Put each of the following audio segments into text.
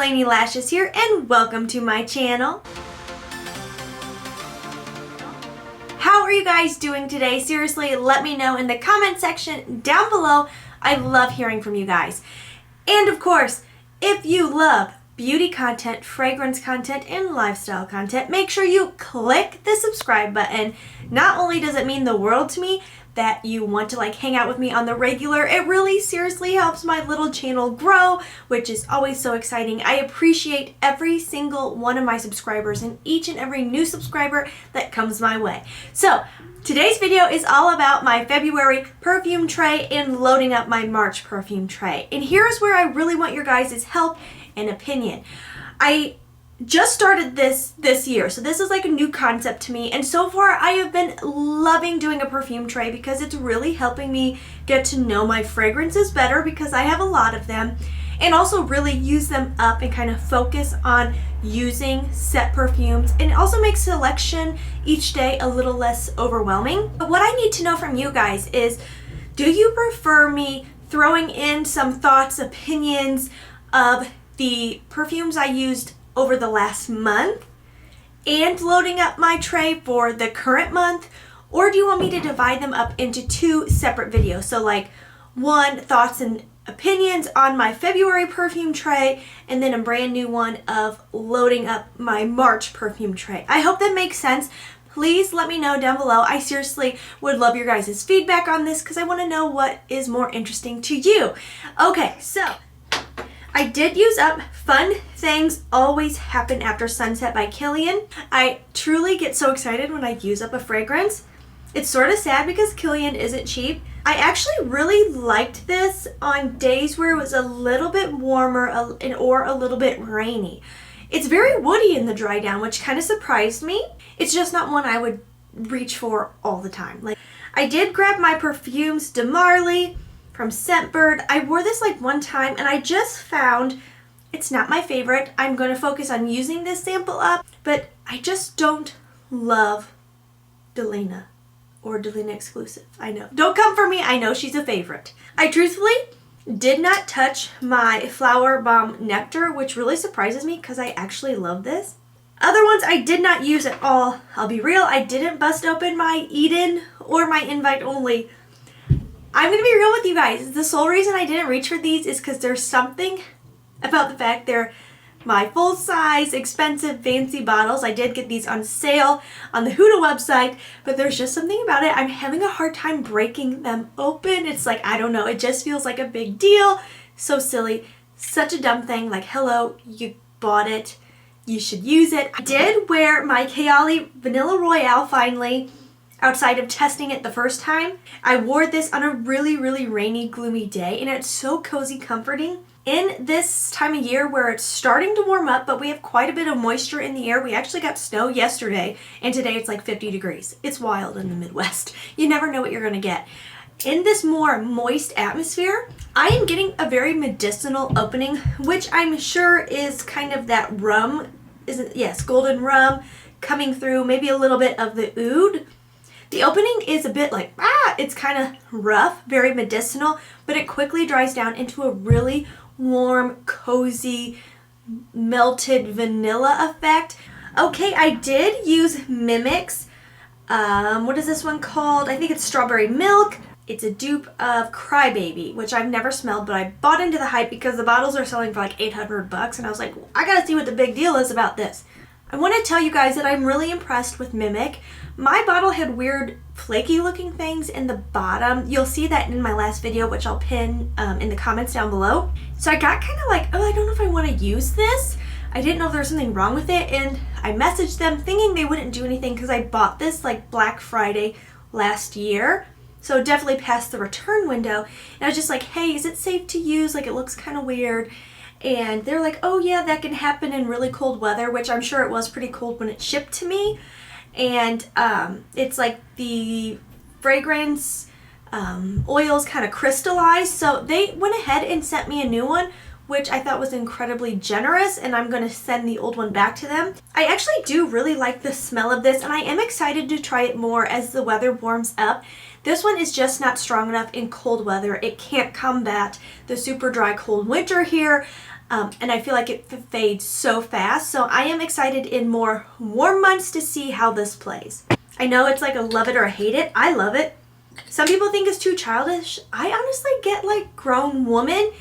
Laynie Lashes here, and welcome to my channel. How are you guys doing today? Seriously, let me know in the comment section down below. I love hearing from you guys. And of course, if you love beauty content, fragrance content, and lifestyle content, make sure you click the subscribe button. Not only does it mean the world to me that you want to hang out with me on the regular, it really seriously helps my little channel grow, which is always so exciting. I appreciate every single one of my subscribers and each and every new subscriber that comes my way. So today's video is all about my February perfume tray and loading up my March perfume tray. And here's where I really want your guys' help and opinion. I just started this year, so this is like a new concept to me, and so far I have been loving doing a perfume tray because it's really helping me get to know my fragrances better because I have a lot of them, and also really use them up and kind of focus on using set perfumes, and it also makes selection each day a little less overwhelming. But what I need to know from you guys is, do you prefer me throwing in some thoughts, opinions of the perfumes I used over the last month and loading up my tray for the current month, or do you want me to divide them up into two separate videos? So like one, thoughts and opinions on my February perfume tray, and then a brand new one of loading up my March perfume tray. I hope that makes sense. Please let me know down below. I seriously would love your guys' feedback on this because I want to know what is more interesting to you. Okay, so I did use up Fun Things Always Happen After Sunset by Kilian. I truly get so excited when I use up a fragrance. It's sort of sad because Kilian isn't cheap. I actually really liked this on days where it was a little bit warmer or a little bit rainy. It's very woody in the dry down, which kind of surprised me. It's just not one I would reach for all the time. I did grab my Perfumes de Marly from Scentbird. I wore this one time and I just found it's not my favorite. I'm going to focus on using this sample up, but I just don't love Delena or Delena exclusive. I know. Don't come for me. I know she's a favorite. I truthfully did not touch my Flower Bomb Nectar, which really surprises me because I actually love this. Other ones I did not use at all. I'll be real. I didn't bust open my Eden or my Invite Only. I'm going to be real with you guys. The sole reason I didn't reach for these is because there's something about the fact they're my full-size, expensive, fancy bottles. I did get these on sale on the Huda website, but there's just something about it. I'm having a hard time breaking them open. It's I don't know. It just feels like a big deal. So silly. Such a dumb thing. Hello, you bought it. You should use it. I did wear my Kayali Vanilla Royale finally. Outside of testing it the first time. I wore this on a really, really rainy, gloomy day, and it's so cozy, comforting. In this time of year where it's starting to warm up, but we have quite a bit of moisture in the air. We actually got snow yesterday, and today it's 50 degrees. It's wild in the Midwest. You never know what you're gonna get. In this more moist atmosphere, I am getting a very medicinal opening, which I'm sure is kind of that rum, yes, golden rum coming through, maybe a little bit of the oud. The opening is a bit it's kind of rough, very medicinal, but it quickly dries down into a really warm, cozy, melted vanilla effect. Okay, I did use Mimic's, what is this one called? I think it's Strawberry Milk. It's a dupe of Crybaby, which I've never smelled, but I bought into the hype because the bottles are selling for $800, and I was like, I gotta see what the big deal is about this. I want to tell you guys that I'm really impressed with Mimic. My bottle had weird flaky looking things in the bottom. You'll see that in my last video, which I'll pin in the comments down below. So I got kind of oh, I don't know if I want to use this. I didn't know if there was something wrong with it, and I messaged them thinking they wouldn't do anything because I bought this Black Friday last year. So definitely past the return window. And I was just hey, is it safe to use? It looks kind of weird. And they're oh yeah, that can happen in really cold weather, which I'm sure it was pretty cold when it shipped to me. And it's the fragrance oils kind of crystallized. So they went ahead and sent me a new one, which I thought was incredibly generous, and I'm going to send the old one back to them. I actually do really like the smell of this, and I am excited to try it more as the weather warms up. This one is just not strong enough in cold weather. It can't combat the super dry cold winter here. and I feel like it fades so fast. So I am excited in more warm months to see how this plays. I know it's like a love it or hate it. I love it. Some people think it's too childish. I honestly get like grown woman,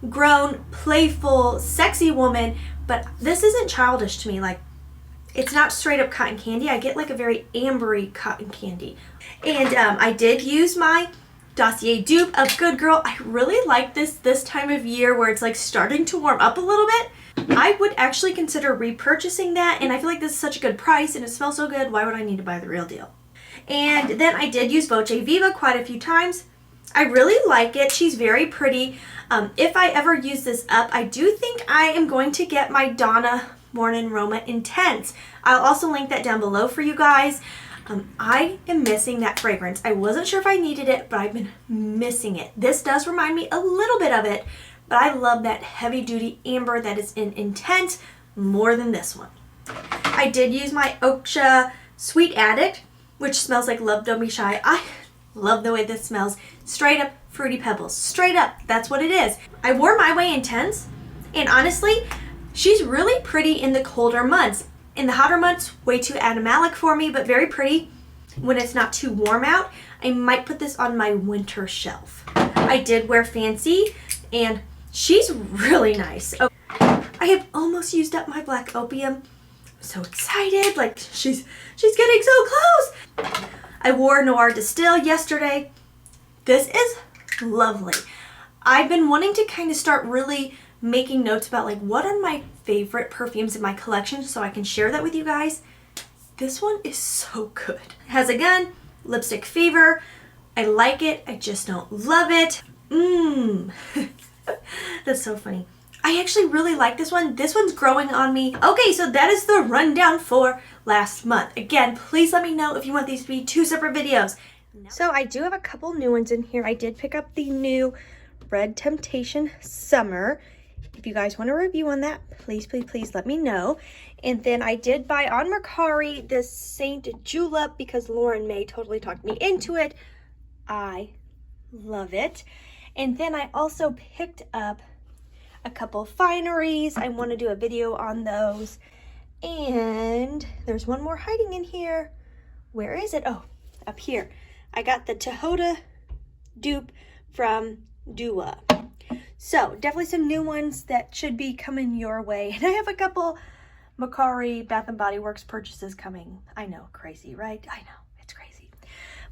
grown, playful, sexy woman, but this isn't childish to me. Like, it's not straight up cotton candy. I get like a very ambery cotton candy. And I did use my Dossier dupe of Good Girl. I really like this time of year where it's like starting to warm up a little bit. I would actually consider repurchasing that, and I feel like this is such a good price and it smells so good. Why would I need to buy the real deal? And then I did use Voce Viva quite a few times. I really like it. She's very pretty. If I ever use this up, I do think I am going to get my Donna Morning Roma Intense. I'll also link that down below for you guys. I am missing that fragrance. I wasn't sure if I needed it, but I've been missing it. This does remind me a little bit of it, but I love that heavy duty amber that is in Intense more than this one. I did use my Oksha Sweet Addict, which smells like Love Don't Be Shy. I love the way this smells. Straight up Fruity Pebbles. Straight up, that's what it is. I wore My Way Intense, and honestly, she's really pretty in the colder months. In the hotter months, way too animalic for me, but very pretty. When it's not too warm out, I might put this on my winter shelf. I did wear Fancy, and she's really nice. Oh, I have almost used up my Black Opium. I'm so excited. Like, she's getting so close. I wore Noir Distill yesterday. This is lovely. I've been wanting to kind of start really making notes about like what are my favorite perfumes in my collection so I can share that with you guys. This one is so good. It has, again, Lipstick Fever. I like it. I just don't love it. That's so funny. I actually really like this one. This one's growing on me. Okay, so that is the rundown for last month. Again, please let me know if you want these to be 2 separate videos. So I do have a couple new ones in here. I did pick up the new Red Temptation Summer. If you guys want a review on that, please let me know. And then I did buy on Mercari this Saint Julep because Lauren May totally talked me into it. I love it. And then I also picked up a couple fineries. I want to do a video on those. And there's one more hiding in here. Where is it? Oh, up here. I got the Tahota dupe from Dua. So definitely some new ones that should be coming your way. And I have a couple Mercari Bath & Body Works purchases coming. I know, crazy, right? I know, it's crazy.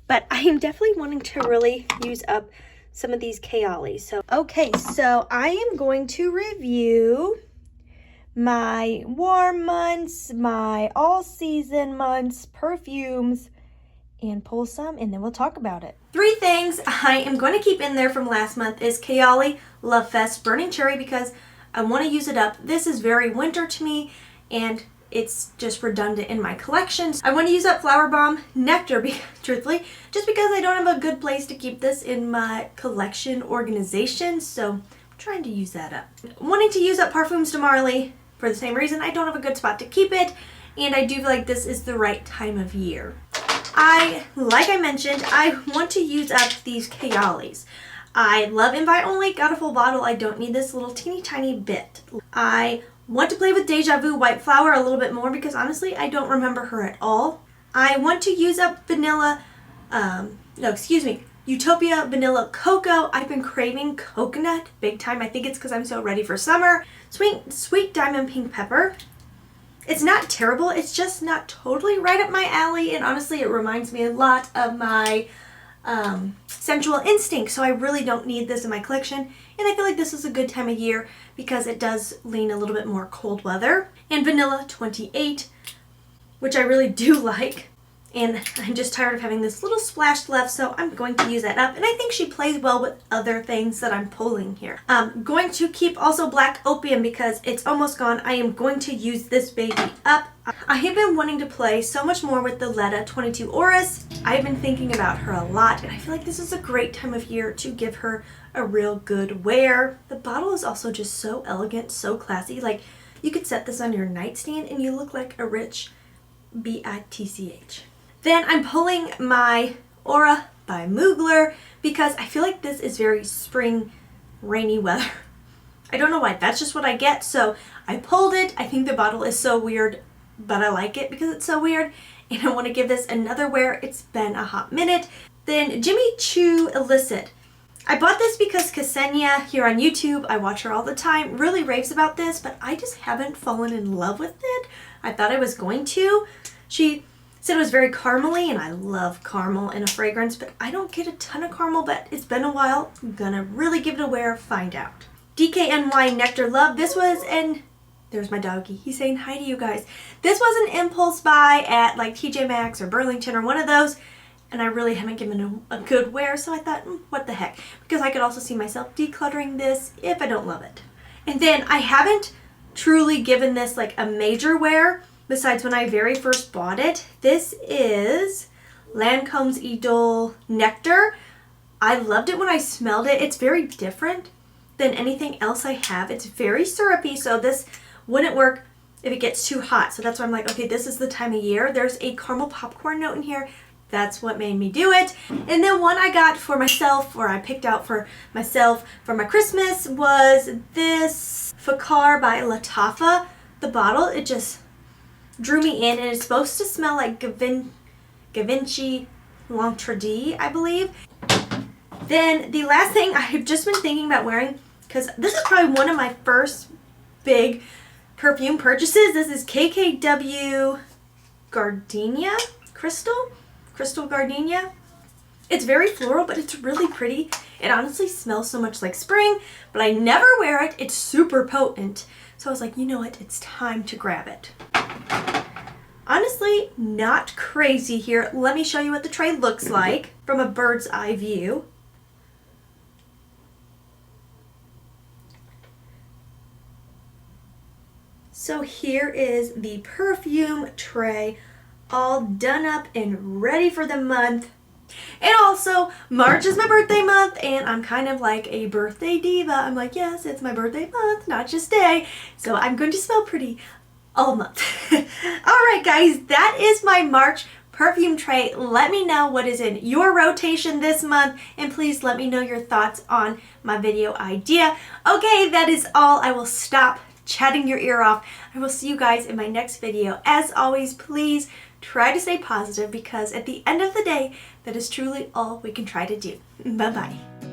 But I am definitely wanting to really use up some of these Kayali. So, okay, so I am going to review my warm months, my all season months, perfumes, and pull some, and then we'll talk about it. 3 things I am going to keep in there from last month is Kayali Love Fest Burning Cherry because I want to use it up. This is very winter to me, and it's just redundant in my collections. I want to use up Flower Bomb Nectar, truthfully, just because I don't have a good place to keep this in my collection organization, so I'm trying to use that up. Wanting to use up Parfums de Marly for the same reason. I don't have a good spot to keep it, and I do feel like this is the right time of year. Like I mentioned, I want to use up these Kayalis. I love Invite Only, got a full bottle. I don't need this little teeny tiny bit. I want to play with Deja Vu White Flower a little bit more because honestly, I don't remember her at all. I want to use up Utopia Vanilla Cocoa. I've been craving coconut big time. I think it's because I'm so ready for summer. Sweet Diamond Pink Pepper. It's not terrible, it's just not totally right up my alley, and honestly it reminds me a lot of my Sensual Instinct, so I really don't need this in my collection, and I feel like this is a good time of year because it does lean a little bit more cold weather. And Vanilla 28, which I really do like, and I'm just tired of having this little splash left, so I'm going to use that up, and I think she plays well with other things that I'm pulling here. I'm going to keep also Black Opium because it's almost gone. I am going to use this baby up. I have been wanting to play so much more with the Letta 22 Oris. I've been thinking about her a lot, and I feel like this is a great time of year to give her a real good wear. The bottle is also just so elegant, so classy. Like, you could set this on your nightstand and you look like a rich bitch. Then I'm pulling my Aura by Mugler because I feel like this is very spring, rainy weather. I don't know why. That's just what I get. So I pulled it. I think the bottle is so weird, but I like it because it's so weird. And I want to give this another wear. It's been a hot minute. Then Jimmy Choo Illicit. I bought this because Ksenia here on YouTube, I watch her all the time, really raves about this, but I just haven't fallen in love with it. I thought I was going to. She said it was very caramely, and I love caramel in a fragrance, but I don't get a ton of caramel, but it's been a while. I'm gonna really give it a wear, find out. DKNY Nectar Love. This was an, there's my doggy. He's saying hi to you guys. This was an impulse buy at like TJ Maxx or Burlington or one of those, and I really haven't given a good wear, so I thought, what the heck? Because I could also see myself decluttering this if I don't love it. And then I haven't truly given this like a major wear besides when I very first bought it. This is Lancome's Idole Nectar. I loved it when I smelled it. It's very different than anything else I have. It's very syrupy, so this wouldn't work if it gets too hot. So that's why I'm like, okay, this is the time of year. There's a caramel popcorn note in here. That's what made me do it. And then one I got for myself, or I picked out for myself for my Christmas, was this Fakar by Lattafa. The bottle, it just drew me in, and it's supposed to smell like Givenchy L'Entrée, I believe. Then the last thing I've just been thinking about wearing, because this is probably one of my first big perfume purchases. This is KKW Gardenia Crystal Gardenia. It's very floral, but it's really pretty. It honestly smells so much like spring, but I never wear it. It's super potent. So I was like, you know what? It's time to grab it. Honestly, not crazy here. Let me show you what the tray looks like from a bird's eye view. So here is the perfume tray, all done up and ready for the month. And also, March is my birthday month, and I'm kind of like a birthday diva. I'm like, yes, it's my birthday month, not just day. So I'm going to smell pretty all month. Alright guys, that is my March perfume tray. Let me know what is in your rotation this month, and please let me know your thoughts on my video idea. Okay, that is all. I will stop chatting your ear off. I will see you guys in my next video. As always, please try to stay positive, because at the end of the day, that is truly all we can try to do. Bye-bye.